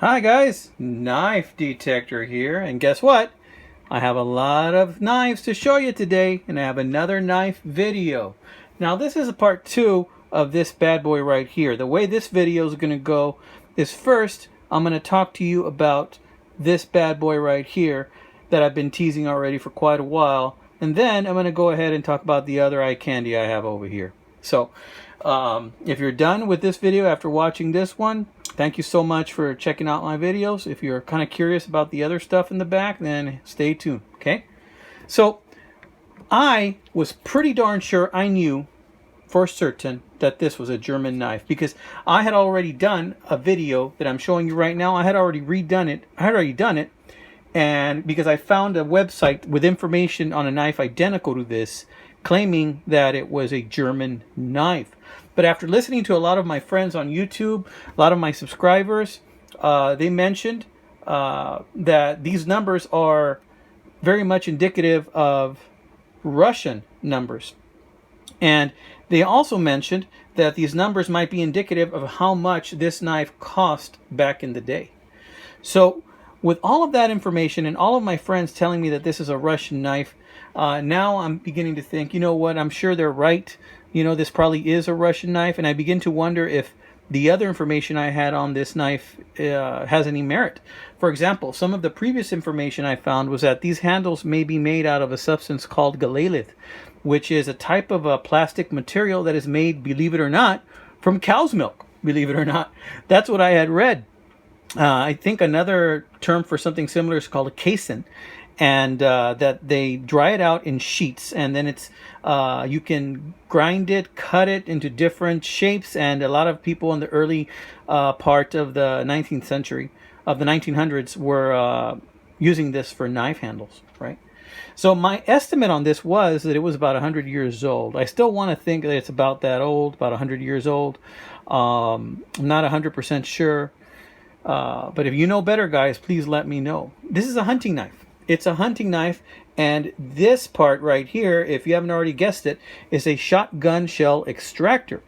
Hi guys, Knife Detector here, and guess what? I have a lot of knives to show you today, and I have another knife video. Now this is a part 2 of this bad boy right here. The way this video is going to go is first, I'm going to talk to you about this bad boy right here that I've been teasing already for quite a while, and then I'm going to go ahead and talk about the other eye candy I have over here. So, if you're done with this video after watching this one, thank you so much for checking out my videos. If you're kind of curious about the other stuff in the back, then stay tuned, okay? So, I was pretty darn sure I knew for certain that this was a German knife because I had already done a video that I'm showing you right now. I had already redone it. I had already done it, and because I found a website with information on a knife identical to this, claiming that it was a German knife. But after listening to a lot of my friends on YouTube, a lot of my subscribers, they mentioned that these numbers are very much indicative of Russian numbers. And they also mentioned that these numbers might be indicative of how much this knife cost back in the day. So with all of that information and all of my friends telling me that this is a Russian knife, now I'm beginning to think, you know what, I'm sure they're right. You know, this probably is a Russian knife, and I begin to wonder if the other information I had on this knife has any merit. For example, some of the previous information I found was that these handles may be made out of a substance called galalith, which is a type of a plastic material that is made, believe it or not, from cow's milk, believe it or not. That's what I had read. I think another term for something similar is called a casein, and that they dry it out in sheets, and then it's you can grind it, cut it into different shapes, and a lot of people in the early part of the 19th century, of the 1900s, were using this for knife handles, right? So my estimate on this was that it was about 100 years old. I still want to think that it's about that old, about 100 years old. I'm not 100% sure. But if you know better, guys, please let me know. This is a hunting knife. It's a hunting knife, and this part right here, if you haven't already guessed it, is a shotgun shell extractor.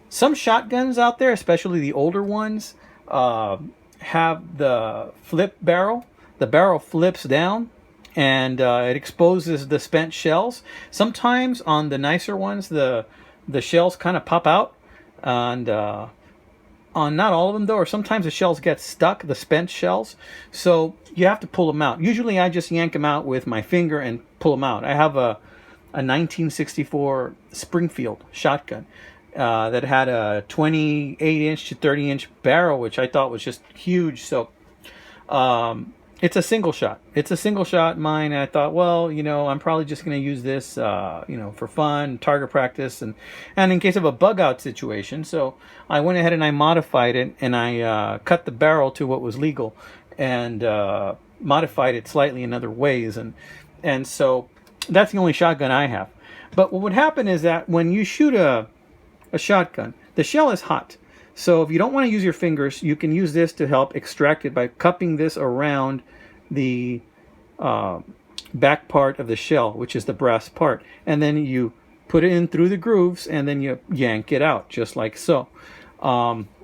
Some shotguns out there, especially the older ones, have the flip barrel. The barrel flips down, and it exposes the spent shells. Sometimes on the nicer ones, the shells kind of pop out, and on not all of them though, or sometimes the shells get stuck, the spent shells, so you have to pull them out. Usually I just yank them out with my finger and pull them out. I have a 1964 Springfield shotgun that had a 28-inch to 30-inch barrel, which I thought was just huge. So it's a single shot. It's a single shot mine. And I thought, well, you know, I'm probably just going to use this, you know, for fun, target practice, and in case of a bug out situation. So I went ahead and I modified it, and I cut the barrel to what was legal, and modified it slightly in other ways, and so that's the only shotgun I have. But what would happen is that when you shoot a shotgun, the shell is hot. So if you don't want to use your fingers, you can use this to help extract it by cupping this around the back part of the shell, which is the brass part. And then you put it in through the grooves, and then you yank it out, just like so.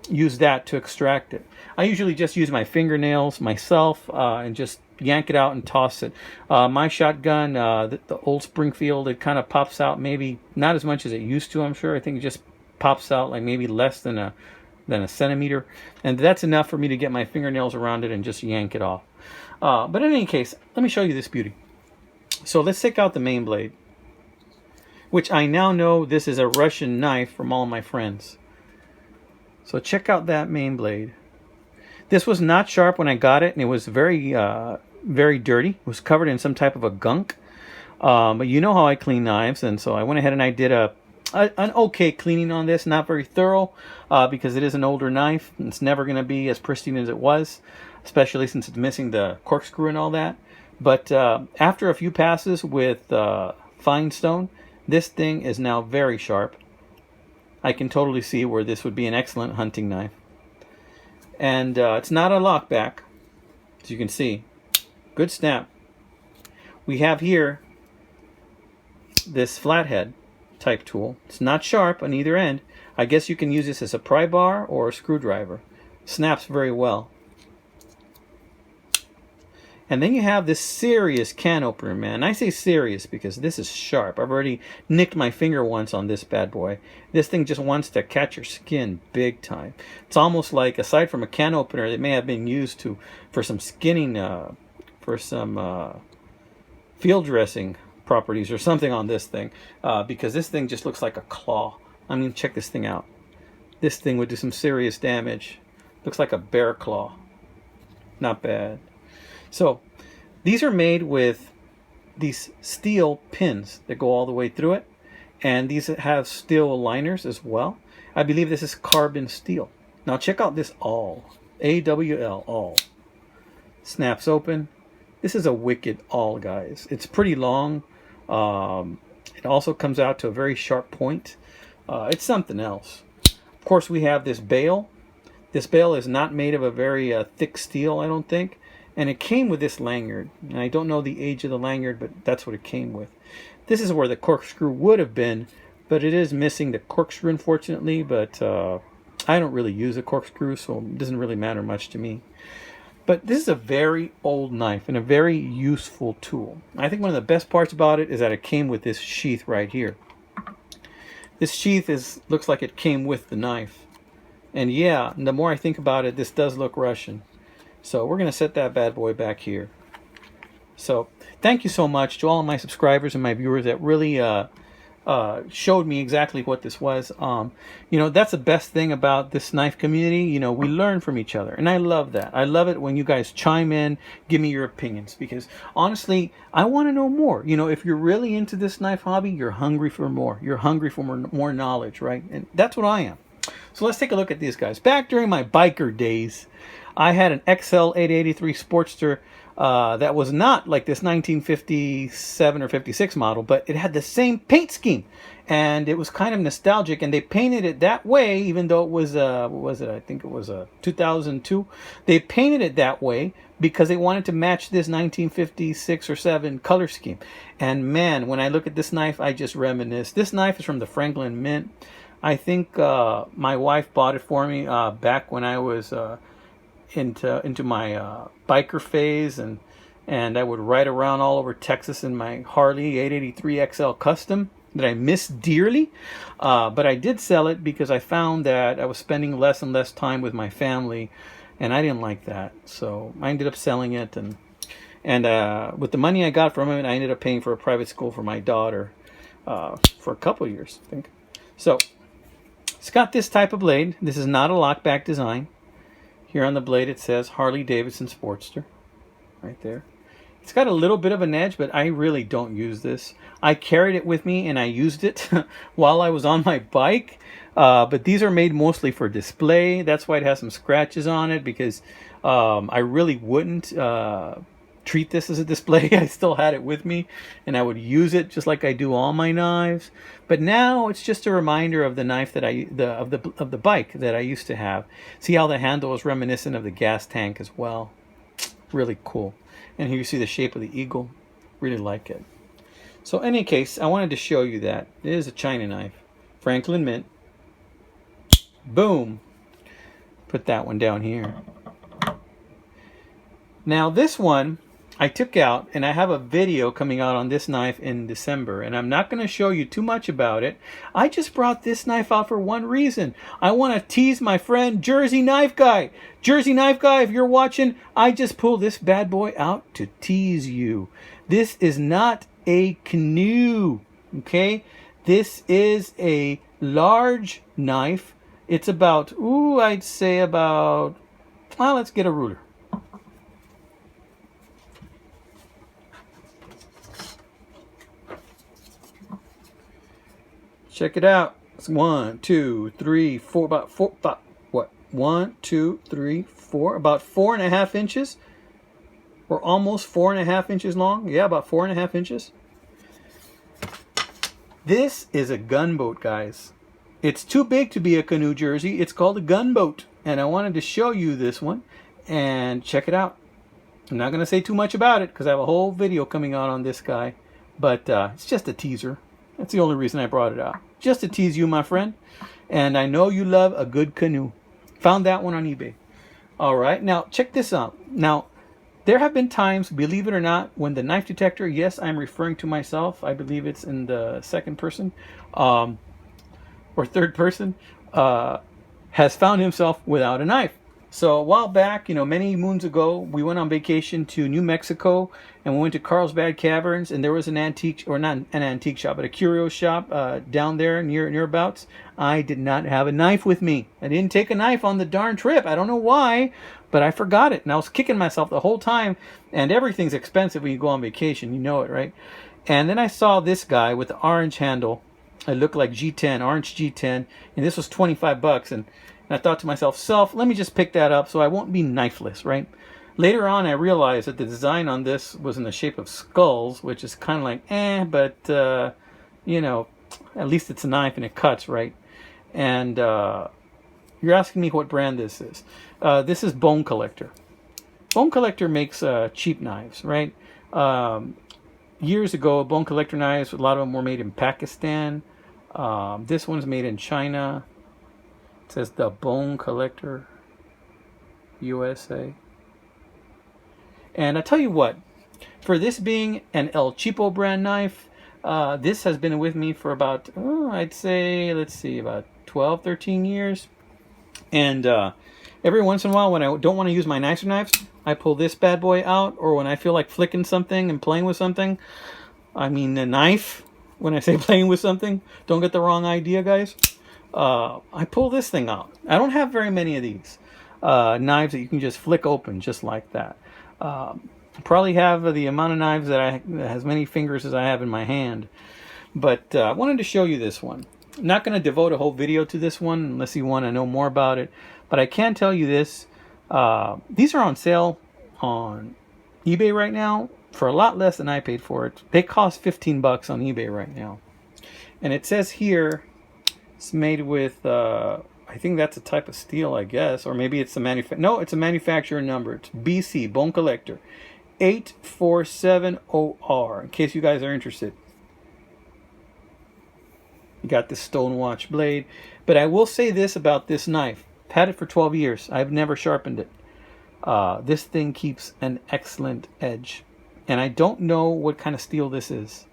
Use that to extract it. I usually just use my fingernails myself and just yank it out and toss it. My shotgun, the old Springfield, it kind of pops out, maybe not as much as it used to, I'm sure. I think it just pops out like maybe less than a centimeter, and that's enough for me to get my fingernails around it and just yank it off. But in any case, let me show you this beauty. So let's take out the main blade, which I now know this is a Russian knife from all my friends. So check out that main blade. This was not sharp when I got it, and it was very very dirty. It was covered in some type of a gunk, but you know how I clean knives, and so I went ahead and I did an okay cleaning on this. Not very thorough, because it is an older knife. It's never going to be as pristine as it was, especially since it's missing the corkscrew and all that. But after a few passes with fine stone, this thing is now very sharp. I can totally see where this would be an excellent hunting knife. And it's not a lockback, as you can see. Good snap. We have here this flathead type tool. It's not sharp on either end. I guess you can use this as a pry bar or a screwdriver. Snaps very well. And then you have this serious can opener, man. I say serious because this is sharp. I've already nicked my finger once on this bad boy. This thing just wants to catch your skin big time. It's almost like, aside from a can opener, it may have been used for some skinning, for some field dressing properties or something on this thing, because this thing just looks like a claw. I mean, check this thing out. This thing would do some serious damage. Looks like a bear claw. Not bad. So these are made with these steel pins that go all the way through it, and these have steel liners as well. I believe this is carbon steel. Now check out this awl. A-W-L, awl. Snaps open. This is a wicked awl, guys. It's pretty long. It also comes out to a very sharp point. It's something else. Of course, we have this bail. This bail is not made of a very thick steel, I don't think. And it came with this lanyard. And I don't know the age of the lanyard, but that's what it came with. This is where the corkscrew would have been, but it is missing the corkscrew, unfortunately. But I don't really use a corkscrew, so it doesn't really matter much to me. But this is a very old knife and a very useful tool. I think one of the best parts about it is that it came with this sheath right here. This sheath looks like it came with the knife. And yeah, the more I think about it, this does look Russian. So we're going to set that bad boy back here. So thank you so much to all of my subscribers and my viewers that really showed me exactly what this was. You know, that's the best thing about this knife community. You know, we learn from each other, and I love that. I love it when you guys chime in, give me your opinions, because honestly, I want to know more. You know, if you're really into this knife hobby, you're hungry for more. You're hungry for more knowledge, right? And that's what I am. So let's take a look at these guys. Back during my biker days, I had an XL 883 Sportster that was not like this 1957 or 56 model, but it had the same paint scheme, and it was kind of nostalgic, and they painted it that way, even though it was what was it? I think it was a 2002. They painted it that way because they wanted to match this 1956 or 7 color scheme. And man, when I look at this knife, I just reminisce. This knife is from the Franklin Mint. I think my wife bought it for me back when I was into my biker phase, and I would ride around all over Texas in my Harley 883 XL Custom that I miss dearly. But I did sell it because I found that I was spending less and less time with my family, and I didn't like that. So I ended up selling it, and with the money I got from it, I ended up paying for a private school for my daughter for a couple years, I think. So it's got this type of blade. This is not a lockback design. Here on the blade it says Harley Davidson Sportster, right there. It's got a little bit of an edge, but I really don't use this. I carried it with me and I used it while I was on my bike. But these are made mostly for display. That's why it has some scratches on it, because I really wouldn't treat this as a display. I still had it with me, and I would use it just like I do all my knives. But now it's just a reminder of the knife that of the bike that I used to have. See how the handle is reminiscent of the gas tank as well. Really cool. And here you see the shape of the eagle. Really like it. So in any case, I wanted to show you that it is a China knife, Franklin Mint. Boom. Put that one down here. Now this one I took out, and I have a video coming out on this knife in December, and I'm not going to show you too much about it. I just brought this knife out for one reason. I want to tease my friend Jersey Knife Guy. Jersey Knife Guy, if you're watching, I just pulled this bad boy out to tease you. This is not a canoe, okay? This is a large knife. It's about, I'd say about, well, let's get a ruler. Check it out. It's 1, 2, 3, 4, about 1, 2, 3, 4, about 4.5 inches. Or almost 4.5 inches long. Yeah, about 4.5 inches. This is a gunboat, guys. It's too big to be a canoe jersey. It's called a gunboat. And I wanted to show you this one. And check it out. I'm not going to say too much about it because I have a whole video coming out on this guy. But it's just a teaser. That's the only reason I brought it out. Just to tease you, my friend. And I know you love a good canoe. Found that one on eBay. All right. Now, check this out. Now, There have been times, believe it or not, when the knife detector, yes, I'm referring to myself. I believe it's in the second person or third person, has found himself without a knife. So a while back, many moons ago, we went on vacation to New Mexico, and we went to Carlsbad Caverns, and there was an antique, or not an antique shop, but a curio shop down there nearabouts. I did not have a knife with me. I didn't take a knife on the darn trip. I don't know why, but I forgot it, and I was kicking myself the whole time. And everything's expensive when you go on vacation, you know it, right? And then I saw this guy with the orange handle. It looked like G10, orange G10, and this was 25 bucks. And I thought to myself, let me just pick that up so I won't be knifeless, right? Later on, I realized that the design on this was in the shape of skulls, which is kind of like, but, at least it's a knife and it cuts, right? And you're asking me what brand this is. This is Bone Collector. Bone Collector makes cheap knives, right? Years ago, Bone Collector knives, a lot of them were made in Pakistan. This one's made in China. It says the Bone Collector USA. And I tell you what, for this being an El Cheapo brand knife, this has been with me for about, I'd say, about 12, 13 years. And every once in a while, when I don't want to use my nicer knives, I pull this bad boy out, or when I feel like flicking something and playing with something, I mean a knife, when I say playing with something, don't get the wrong idea, guys. I pull this thing out. I don't have very many of these knives that you can just flick open just like that. Probably have the amount of knives that has many fingers as I have in my hand. But I wanted to show you this one. I'm not going to devote a whole video to this one unless you want to know more about it. But I can tell you this. These are on sale on eBay right now for a lot less than I paid for it. They cost 15 bucks on eBay right now. And it says here, it's made with, I think that's a type of steel, I guess. Or maybe it's a no, it's a manufacturer number. It's BC, Bone Collector, 8470R, in case you guys are interested. You got this Stonewatch blade. But I will say this about this knife. I've had it for 12 years. I've never sharpened it. This thing keeps an excellent edge. And I don't know what kind of steel this is.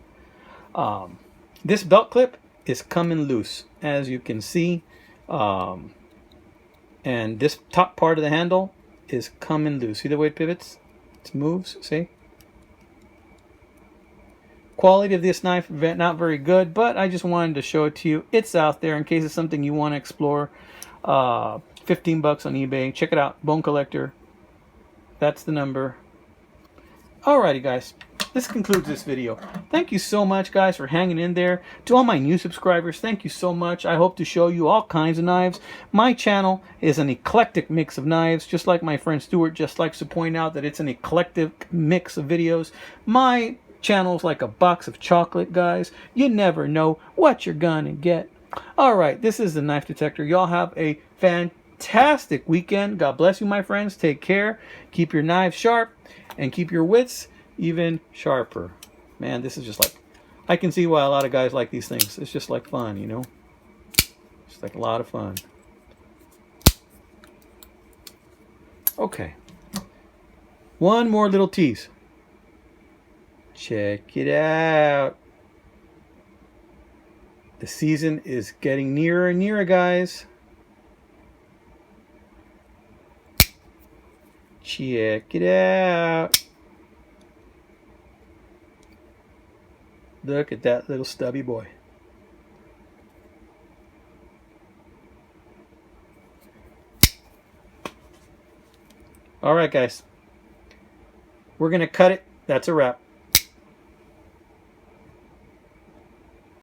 This belt clip is coming loose, as you can see. And this top part of the handle is coming loose. See the way it pivots? It moves, see? Quality of this knife, not very good, but I just wanted to show it to you. It's out there in case it's something you want to explore. 15 bucks on eBay. Check it out, Bone Collector. That's the number. Alrighty, guys. This concludes this video. Thank you so much, guys, for hanging in there. To all my new subscribers, thank you so much. I hope to show you all kinds of knives. My channel is an eclectic mix of knives, just like my friend Stuart just likes to point out that it's an eclectic mix of videos. My channel's like a box of chocolate, guys. You never know what you're gonna get. Alright, this is the Knife Detector. Y'all have a fantastic weekend. God bless you, my friends. Take care. Keep your knives sharp and keep your wits even sharper. Man, this is just like, I can see why a lot of guys like these things. It's just like fun, you know? It's like a lot of fun. Okay. One more little tease. Check it out. The season is getting nearer and nearer, guys. Check it out. Look at that little stubby boy. All right, guys. We're going to cut it. That's a wrap.